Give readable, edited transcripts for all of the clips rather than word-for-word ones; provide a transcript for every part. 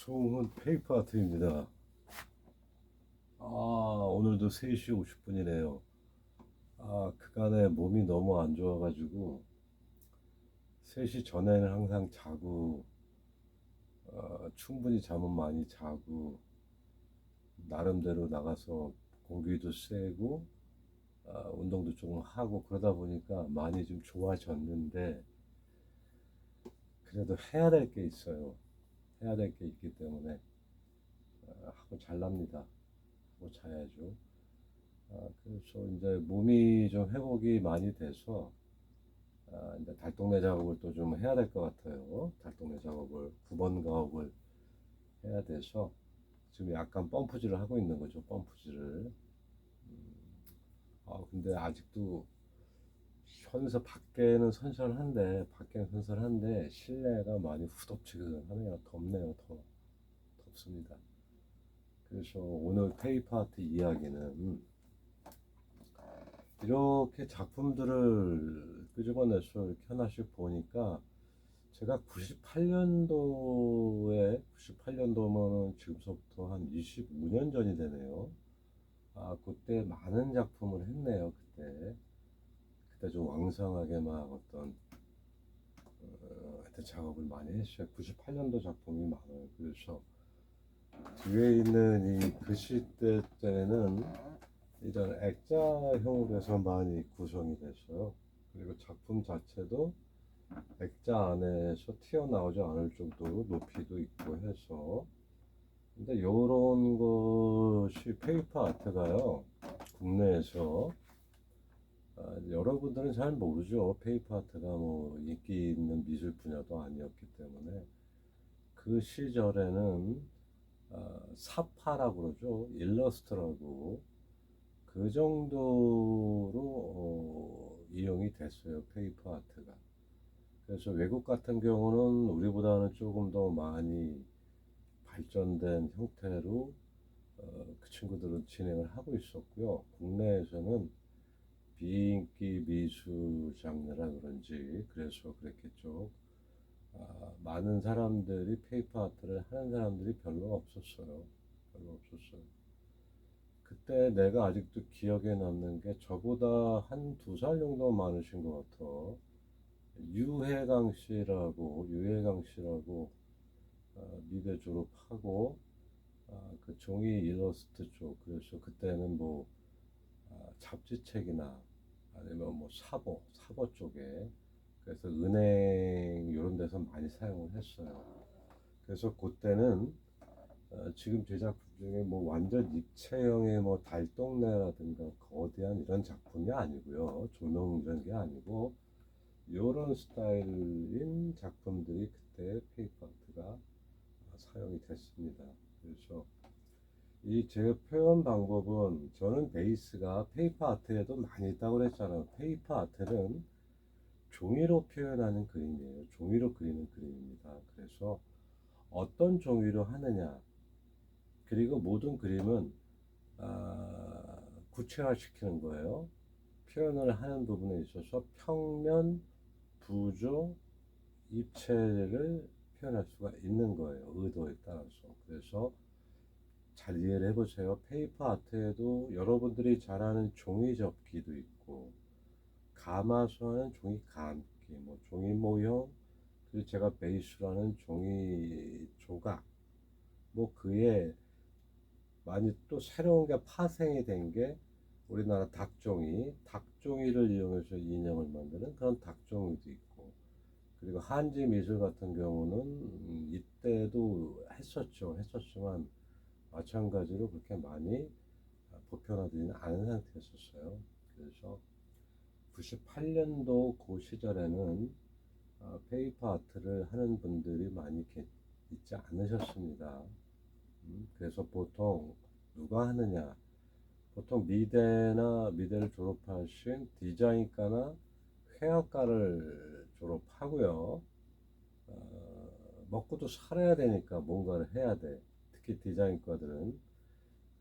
송은 페이퍼 아트입니다. 오늘도 3시 50분이네요. 그간에 몸이 너무 안 좋아가지고 3시 전에는 항상 자고, 충분히 잠은 많이 자고, 나름대로 나가서 공기도 쐬고, 운동도 조금 하고 그러다 보니까 많이 좀 좋아졌는데, 그래도 해야 될 게 있어요. 해야 될 게 있기 때문에 하고 잘랍니다. 하고 자야죠. 그래서 이제 몸이 좀 회복이 많이 돼서 이제 달동네 작업을 또 좀 해야 될 것 같아요. 달동네 작업을 9번 가업을 해야 돼서 지금 약간 펌프질을 하고 있는 거죠. 펌프질을. 근데 아직도 밖에는 선선한데 실내가 많이 후덥지근하네요. 덥네요. 더 덥습니다. 그래서 오늘 페이퍼 아트 이야기는 이렇게 작품들을 끄집어내서 이렇게 하나씩 보니까 제가 98년도면은 지금서부터 한 25년 전이 되네요. 그때 많은 작품을 했네요. 그때 좀 왕성하게 막 하여튼 작업을 많이 했어요. 98년도 작품이 많아요. 그래서 뒤에 있는 이 글씨대 때는 이런 액자형으로 해서 많이 구성이 됐어요. 그리고 작품 자체도 액자 안에서 튀어나오지 않을 정도로 높이도 있고 해서, 근데 요런 것이 페이퍼 아트가요, 국내에서 여러분들은 잘 모르죠. 페이퍼 아트가 뭐 인기 있는 미술 분야도 아니었기 때문에 그 시절에는 사파라고 그러죠. 일러스트라고 그 정도로 이용이 됐어요. 페이퍼 아트가. 그래서 외국 같은 경우는 우리보다는 조금 더 많이 발전된 형태로 그 친구들은 진행을 하고 있었고요. 국내에서는 비인기 미술 장르라 그런지 그래서 그랬겠죠. 많은 사람들이 페이퍼 아트를 하는 사람들이 별로 없었어요. 별로 없었어요. 그때 내가 아직도 기억에 남는 게 저보다 한 두 살 정도 많으신 것 같아. 유해강 씨라고 미대 졸업하고 그 종이 일러스트 쪽, 그래서 그때는 뭐 잡지책이나 아니면 뭐 사보 쪽에, 그래서 은행 이런 데서 많이 사용을 했어요. 그래서 그때는 지금 제작품 중에 뭐 완전 입체형의 뭐 달동네라든가 거대한 이런 작품이 아니고요. 조명 이런 게 아니고 이런 스타일인 작품들이 그때 페이퍼 아트가 사용이 됐습니다. 그래서 이 제 표현 방법은, 저는 베이스가 페이퍼 아트에도 많이 있다고 그랬잖아요. 페이퍼 아트는 종이로 표현하는 그림이에요. 종이로 그리는 그림입니다. 그래서 어떤 종이로 하느냐, 그리고 모든 그림은 구체화시키는 거예요. 표현을 하는 부분에 있어서 평면, 부조, 입체를 표현할 수가 있는 거예요. 의도에 따라서. 그래서 잘 이해를 해보세요. 페이퍼 아트에도 여러분들이 잘 아는 종이 접기도 있고, 가마수하는 종이 감기, 뭐 종이 모형, 그리고 제가 베이스라는 종이 조각, 뭐 그에 많이 또 새로운 게 파생이 된 게 우리나라 닭종이를 이용해서 인형을 만드는 그런 닭종이도 있고, 그리고 한지 미술 같은 경우는 이때도 했었지만 마찬가지로 그렇게 많이 보편화되지는 않은 상태였었어요. 그래서 98년도 그 시절에는 페이퍼 아트를 하는 분들이 많이 있지 않으셨습니다. 그래서 보통 누가 하느냐, 보통 미대를 졸업하신 디자인과나 회화과를 졸업하고요. 먹고도 살아야 되니까 뭔가를 해야 돼. 특히 디자인과들은.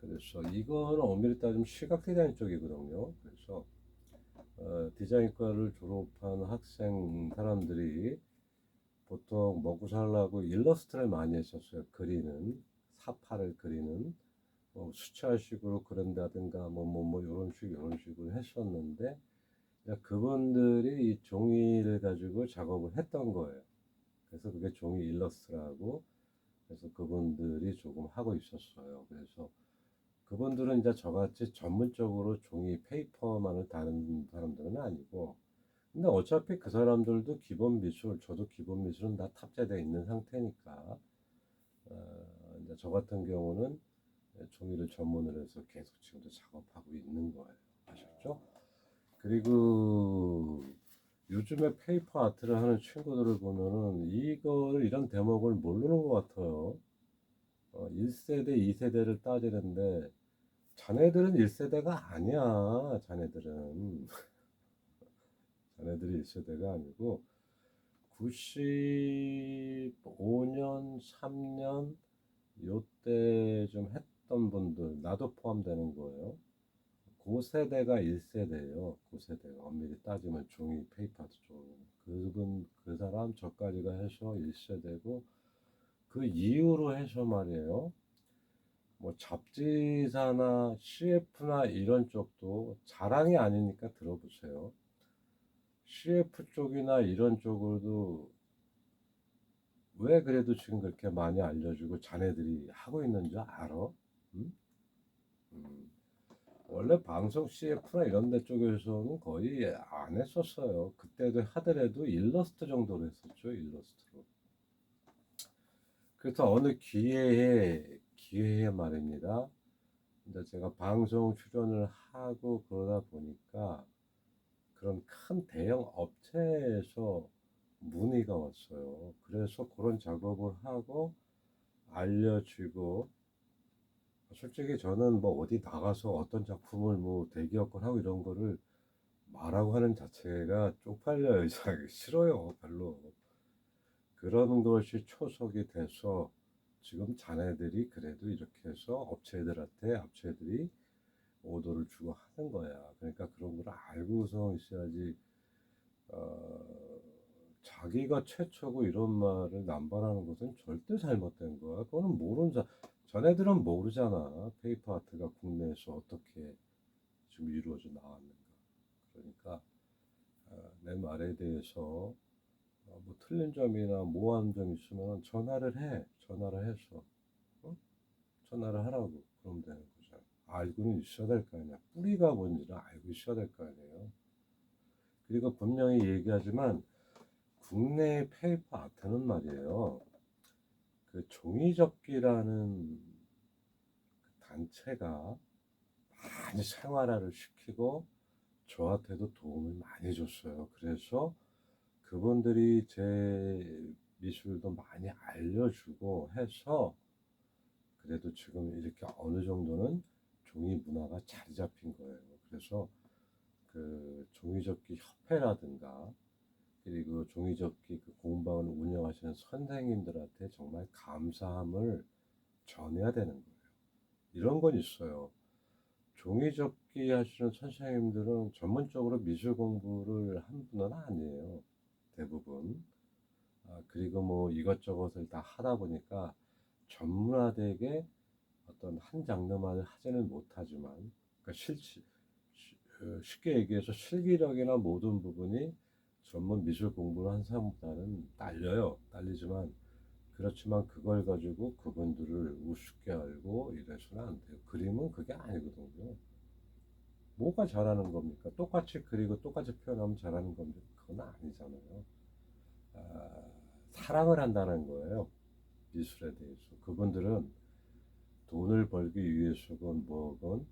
그래서 이거는 엄밀히 따지면 시각 디자인 쪽이거든요. 그래서 디자인과를 졸업한 학생 사람들이 보통 먹고 살려고 일러스트를 많이 했었어요. 그리는, 사파를 그리는, 뭐 수채화식으로 그린다든가, 이런 식으로 했었는데, 그분들이 이 종이를 가지고 작업을 했던 거예요. 그래서 그게 종이 일러스트라고, 그래서 그분들이 조금 하고 있었어요. 그래서 그분들은 이제 저같이 전문적으로 종이 페이퍼만을 다루는 사람들은 아니고, 근데 어차피 그 사람들도 기본 미술, 저도 기본 미술은 다 탑재되어 있는 상태니까, 이제 저 같은 경우는 종이를 전문으로 해서 계속 지금도 작업하고 있는 거예요. 아셨죠? 그리고 요즘에 페이퍼 아트를 하는 친구들을 보면은 이런 대목을 모르는 것 같아요. 1세대, 2세대를 따지는데 자네들은 1세대가 아니야. 자네들이 1세대가 아니고 95년, 3년 요때 좀 했던 분들, 나도 포함되는 거예요. 그 세대가 1세대예요. 그 세대가 엄밀히 따지면 종이 페이퍼도 쪽. 그 사람 저까지가 해서 1세대고 그 이후로 해서 말이에요. 뭐 잡지사나 CF나 이런 쪽도 자랑이 아니니까 들어보세요. CF 쪽이나 이런 쪽으로도 왜 그래도 지금 그렇게 많이 알려주고 자네들이 하고 있는 줄 알아? 응? 음. 원래 방송 CF나 이런 데 쪽에서는 거의 안 했었어요. 그때도 하더라도 일러스트 정도로 했었죠. 일러스트로. 그래서 어느 기회에 말입니다. 이제 제가 방송 출연을 하고 그러다 보니까 그런 큰 대형 업체에서 문의가 왔어요. 그래서 그런 작업을 하고 알려주고, 솔직히 저는 뭐 어디 나가서 어떤 작품을 뭐 대기업 걸 하고 이런 거를 말하고 하는 자체가 쪽팔려요. 이상하게 싫어요. 별로. 그런 것이 초석이 돼서 지금 자네들이 그래도 이렇게 해서 업체들이 오더를 주고 하는 거야. 그러니까 그런 걸 알고서 있어야지. 어, 자기가 최초고 이런 말을 남발하는 것은 절대 잘못된 거야. 그거는 자네들은 모르잖아. 페이퍼 아트가 국내에서 어떻게 지금 이루어져 나왔는가. 그러니까 내 말에 대해서 뭐 틀린 점이나 모호한 점 있으면 전화를 해. 전화를 해서 어? 전화를 하라고. 그러면 되는 거잖아. 알고는 있어야 될 거 아니야. 뿌리가 뭔지는 알고 있어야 될 거 아니에요. 그리고 분명히 얘기하지만 국내 페이퍼 아트는 말이에요. 그 종이접기라는 그 단체가 많이 생활화를 시키고 저한테도 도움을 많이 줬어요. 그래서 그분들이 제 미술도 많이 알려주고 해서 그래도 지금 이렇게 어느 정도는 종이 문화가 자리 잡힌 거예요. 그래서 그 종이접기 협회라든가 그리고 종이접기 그 공방을 운영하시는 선생님들한테 정말 감사함을 전해야 되는 거예요. 이런 건 있어요. 종이접기 하시는 선생님들은 전문적으로 미술 공부를 한 분은 아니에요. 대부분. 그리고 뭐 이것저것을 다 하다 보니까 전문화되게 어떤 한 장르만을 하지는 못하지만, 그러니까 쉽게 얘기해서 실기력이나 모든 부분이 전문 미술 공부를 한 사람보다는 딸리지만, 그렇지만 그걸 가지고 그분들을 우습게 알고 이래서는 안 돼요. 그림은 그게 아니거든요. 뭐가 잘하는 겁니까? 똑같이 그리고 똑같이 표현하면 잘하는 겁니까? 그건 아니잖아요. 아, 사랑을 한다는 거예요. 미술에 대해서. 그분들은 돈을 벌기 위해서건 뭐건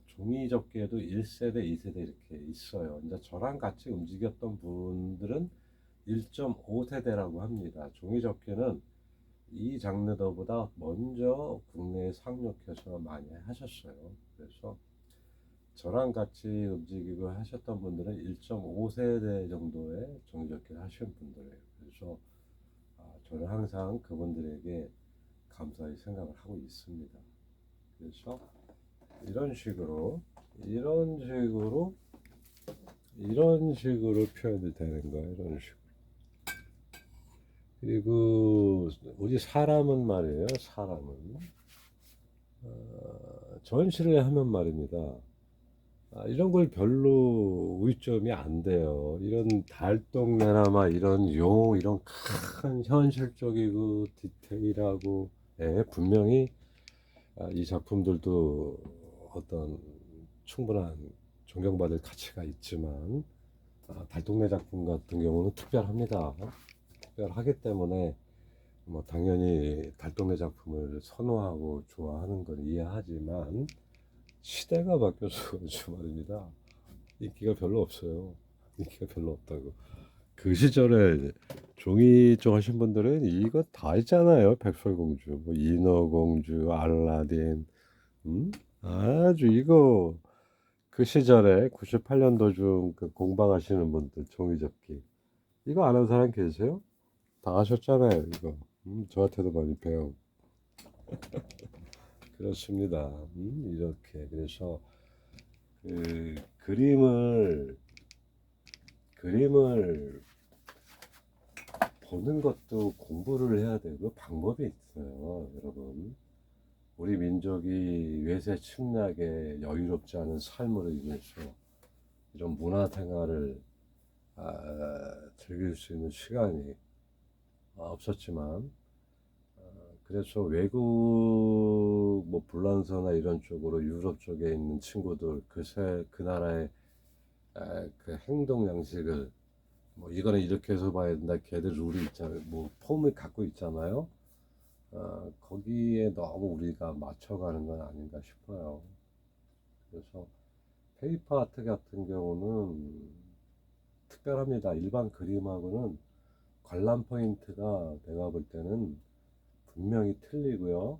종이 접기에도 1세대, 2세대 이렇게 있어요. 이제 저랑 같이 움직였던 분들은 1.5세대라고 합니다. 종이 접기는 이 장르더보다 먼저 국내에 상륙해서 많이 하셨어요. 그래서 저랑 같이 움직이고 하셨던 분들은 1.5세대 정도의 종이 접기를 하신 분들이에요. 그래서 저는 항상 그분들에게 감사히 생각을 하고 있습니다. 그래서 이런 식으로 이런 식으로 이런 식으로 표현이 되는 거예요. 이런 식으로. 그리고 우리 사람은 말이에요. 사람은 전시를 하면 말입니다. 이런 걸 별로 의점이 안 돼요. 이런 달동네나 이런 이런 큰 현실적이고 디테일하고, 예, 분명히 이 작품들도 어떤 충분한 존경받을 가치가 있지만, 달동네 작품 같은 경우는 특별합니다. 특별하기 때문에 뭐 당연히 달동네 작품을 선호하고 좋아하는 건 이해하지만, 시대가 바뀌어서 그렇지 말입니다. 인기가 별로 없어요. 인기가 별로 없다고. 그 시절에 종이 쪽 하신 분들은 이거 다 있잖아요. 백설공주, 뭐 인어공주, 알라딘, 아주 이거 그 시절에 98년도 중 그 공방하시는 분들 종이접기 이거 아는 사람 계세요? 다 하셨잖아요. 이거 저한테도 많이 배워. 그렇습니다. 이렇게 그래서 그 그림을 보는 것도 공부를 해야 되고 방법이 있어요, 여러분. 우리 민족이 외세 침략에 여유롭지 않은 삶으로 인해서 이런 문화 생활을 즐길 수 있는 시간이 없었지만, 그래서 외국 뭐 불란서나 이런 쪽으로 유럽 쪽에 있는 친구들 그 나라의 그 행동 양식을, 뭐 이거는 이렇게 해서 봐야 된다, 걔들 룰이 있잖아요, 뭐 폼을 갖고 있잖아요. 거기에 너무 우리가 맞춰가는 건 아닌가 싶어요. 그래서 페이퍼 아트 같은 경우는 특별합니다. 일반 그림하고는 관람 포인트가 내가 볼 때는 분명히 틀리고요.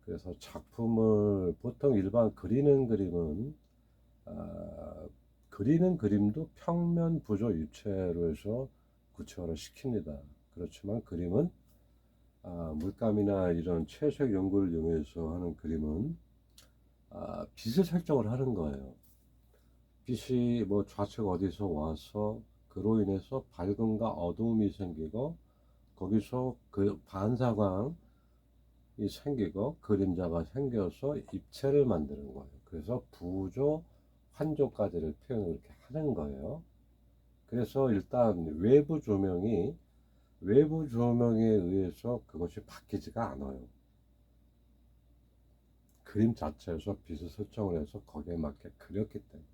그래서 작품을 보통 일반 그리는 그림도 평면 부조 입체로 해서 구체화를 시킵니다. 그렇지만 그림은 물감이나 이런 채색 연구를 이용해서 하는 그림은 빛을 설정을 하는 거예요. 빛이 뭐 좌측 어디서 와서 그로 인해서 밝음과 어두움이 생기고, 거기서 그 반사광이 생기고 그림자가 생겨서 입체를 만드는 거예요. 그래서 부조, 환조까지를 표현을 이렇게 하는 거예요. 그래서 일단 외부 조명에 의해서 그것이 바뀌지가 않아요. 그림 자체에서 빛을 설정을 해서 거기에 맞게 그렸기 때문에.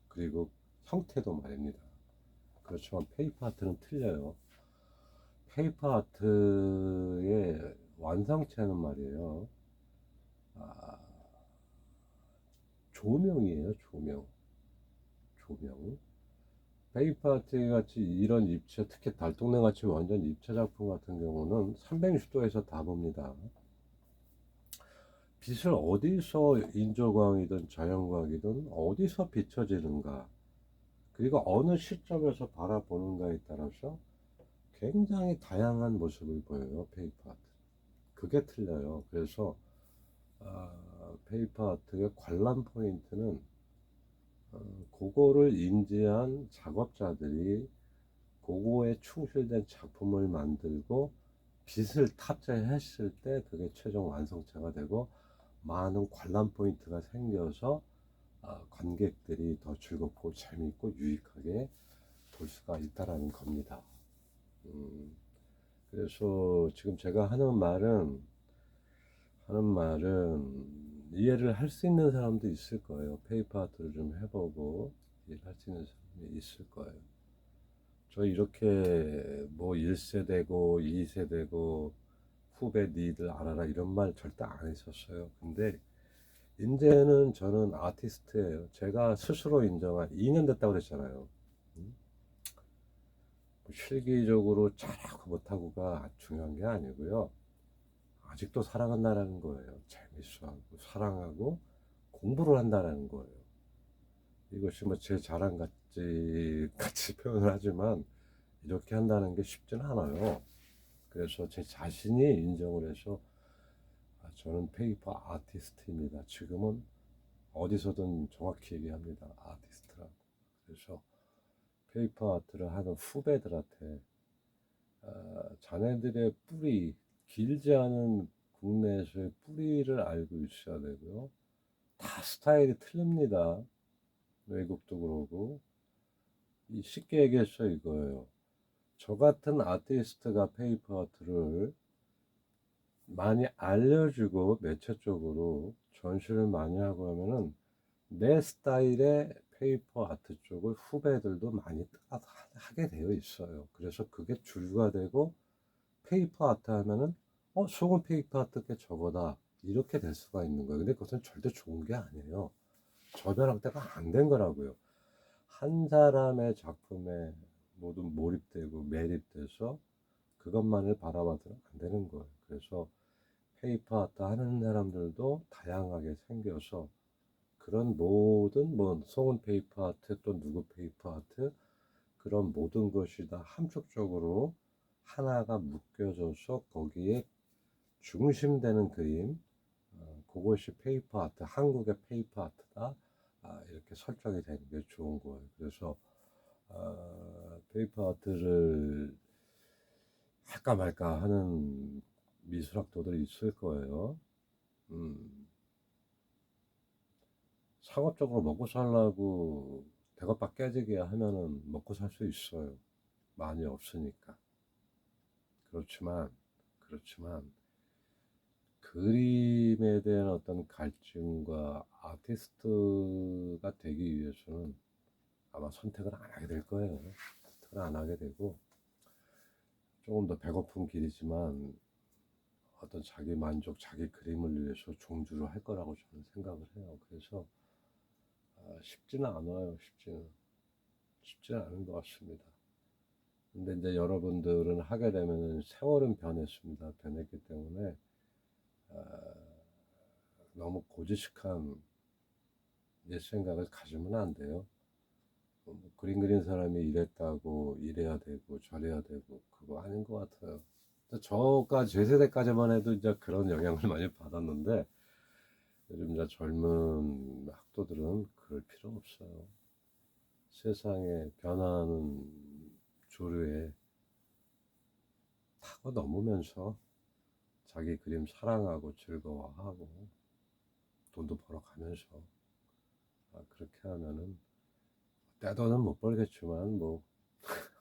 그리고 형태도 말입니다. 그렇지만 페이퍼 아트는 틀려요. 페이퍼 아트의 완성체는 말이에요. 아, 조명이에요, 조명. 조명. 페이퍼 아트 같이 이런 입체, 특히 달동네 같이 완전 입체 작품 같은 경우는 360도에서 다 봅니다. 빛을 어디서 인조광이든 자연광이든 어디서 비춰지는가, 그리고 어느 시점에서 바라보는가에 따라서 굉장히 다양한 모습을 보여요, 페이퍼 아트. 그게 틀려요. 그래서 페이퍼 아트의 관람 포인트는 그거를 인지한 작업자들이 그거에 충실된 작품을 만들고 빛을 탑재했을 때 그게 최종 완성체가 되고 많은 관람 포인트가 생겨서 관객들이 더 즐겁고 재미있고 유익하게 볼 수가 있다라는 겁니다. 음, 그래서 지금 제가 하는 말은 이해를 할 수 있는 사람도 있을 거예요. 페이퍼 아트를 좀 해보고 이해를 할 수 있는 사람이 있을 거예요. 저 이렇게 뭐 1세대고 2세대고 후배 니들 알아라 이런 말 절대 안 했었어요. 근데 이제는 저는 아티스트예요. 제가 스스로 인정한 2년 됐다고 그랬잖아요. 음? 뭐 실기적으로 잘하고 못하고가 중요한 게 아니고요. 아직도 사랑한다라는 거예요. 재밌어하고 사랑하고 공부를 한다라는 거예요. 이것이 뭐 제 자랑 같이 표현을 하지만 이렇게 한다는 게 쉽지는 않아요. 그래서 제 자신이 인정을 해서 저는 페이퍼 아티스트입니다. 지금은 어디서든 정확히 얘기합니다. 아티스트라고. 그래서 페이퍼 아트를 하는 후배들한테 자네들의 뿌리, 길지 않은 국내에서의 뿌리를 알고 있어야 되고요. 다 스타일이 틀립니다. 외국도 그러고. 쉽게 얘기해서 이거예요. 저 같은 아티스트가 페이퍼 아트를 많이 알려주고 매체 쪽으로 전시를 많이 하고 하면은 내 스타일의 페이퍼 아트 쪽을 후배들도 많이 따라 하게 되어 있어요. 그래서 그게 주류가 되고 페이퍼 아트 하면은 속은 페이퍼 아트 게 저거다 이렇게 될 수가 있는 거예요. 근데 그것은 절대 좋은 게 아니에요. 저변학대가 안 된 거라고요. 한 사람의 작품에 모두 몰입되고 매립돼서 그것만을 바라봐서는 안 되는 거예요. 그래서 페이퍼 아트 하는 사람들도 다양하게 생겨서 그런 모든 뭐 송은 페이퍼 아트 또 누구 페이퍼 아트 그런 모든 것이 다 함축적으로 하나가 묶여져서 거기에 중심되는 그림 그것이 페이퍼 아트 한국의 페이퍼 아트다 이렇게 설정이 되는 게 좋은 거예요. 그래서 페이퍼 아트를 할까 말까 하는 미술학도들이 있을 거예요. 상업적으로 먹고 살라고 대것박 깨지게 하면은 먹고 살 수 있어요. 많이 없으니까. 그렇지만 그림에 대한 어떤 갈증과 아티스트가 되기 위해서는 아마 선택을 안 하게 될 거예요. 선택을 안 하게 되고 조금 더 배고픈 길이지만 어떤 자기 만족, 자기 그림을 위해서 종주를 할 거라고 저는 생각을 해요. 그래서 쉽지는 않아요. 쉽지는 않은 것 같습니다. 근데 이제 여러분들은 하게 되면은 세월은 변했습니다. 변했기 때문에 너무 고지식한 옛 생각을 가지면 안 돼요. 뭐 그림 그린 사람이 이랬다고 이래야 되고 저래야 되고 그거 아닌 것 같아요. 저까지 제 세대까지만 해도 이제 그런 영향을 많이 받았는데 요즘 이제 젊은 학도들은 그럴 필요 없어요. 세상에 변화하는 조류에 타고 넘으면서 자기 그림 사랑하고 즐거워하고 돈도 벌어가면서 그렇게 하면은 떼돈은 못 벌겠지만 뭐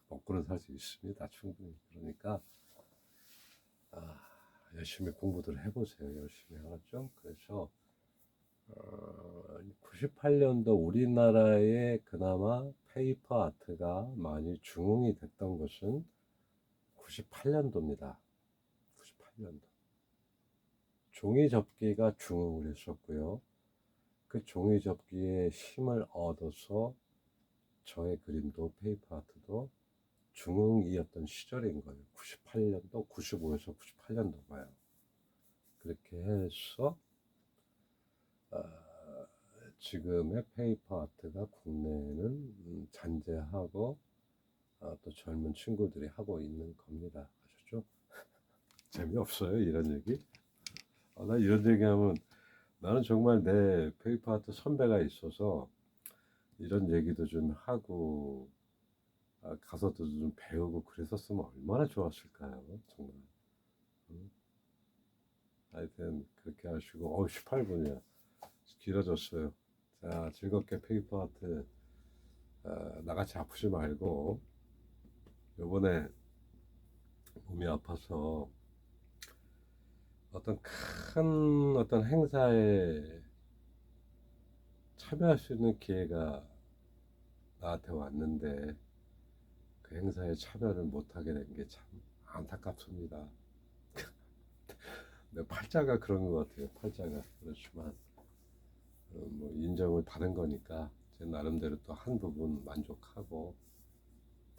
먹고는 살 수 있습니다. 충분히. 그러니까 열심히 공부들 해보세요. 열심히 알았죠? 그래서 98년도 우리나라에 그나마 페이퍼 아트가 많이 중흥이 됐던 것은 98년도입니다. 98년도. 종이 접기가 중흥을 했었고요. 그 종이 접기에 힘을 얻어서 저의 그림도 페이퍼 아트도 중흥이었던 시절인 거예요. 98년도, 95에서 98년도 봐요. 그렇게 해서 지금의 페이퍼 아트가 국내에는 잔재하고 또 젊은 친구들이 하고 있는 겁니다. 아셨죠? 재미없어요 이런 얘기? 나 이런 얘기하면 나는 정말 내 페이퍼 아트 선배가 있어서 이런 얘기도 좀 하고 가서도 좀 배우고 그랬었으면 얼마나 좋았을까요? 정말. 하여튼 그렇게 하시고 18분이야. 길어졌어요. 자, 즐겁게 페이퍼 아트 나같이 아프지 말고 요번에 몸이 아파서 어떤 큰 어떤 행사에 참여할 수 있는 기회가 나한테 왔는데 그 행사에 참여를 못하게 된 게 참 안타깝습니다. 내 팔자가 그런 것 같아요. 팔자가. 그렇지만 뭐 인정을 받은 거니까 제 나름대로 또 한 부분 만족하고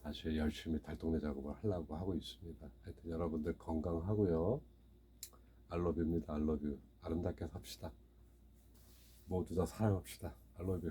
다시 열심히 달동네 작업을 하려고 하고 있습니다. 하여튼 여러분들 건강하고요. 알러뷰입니다. 알러뷰. 아름답게 삽시다. 모두 다 사랑합시다. 알러뷰.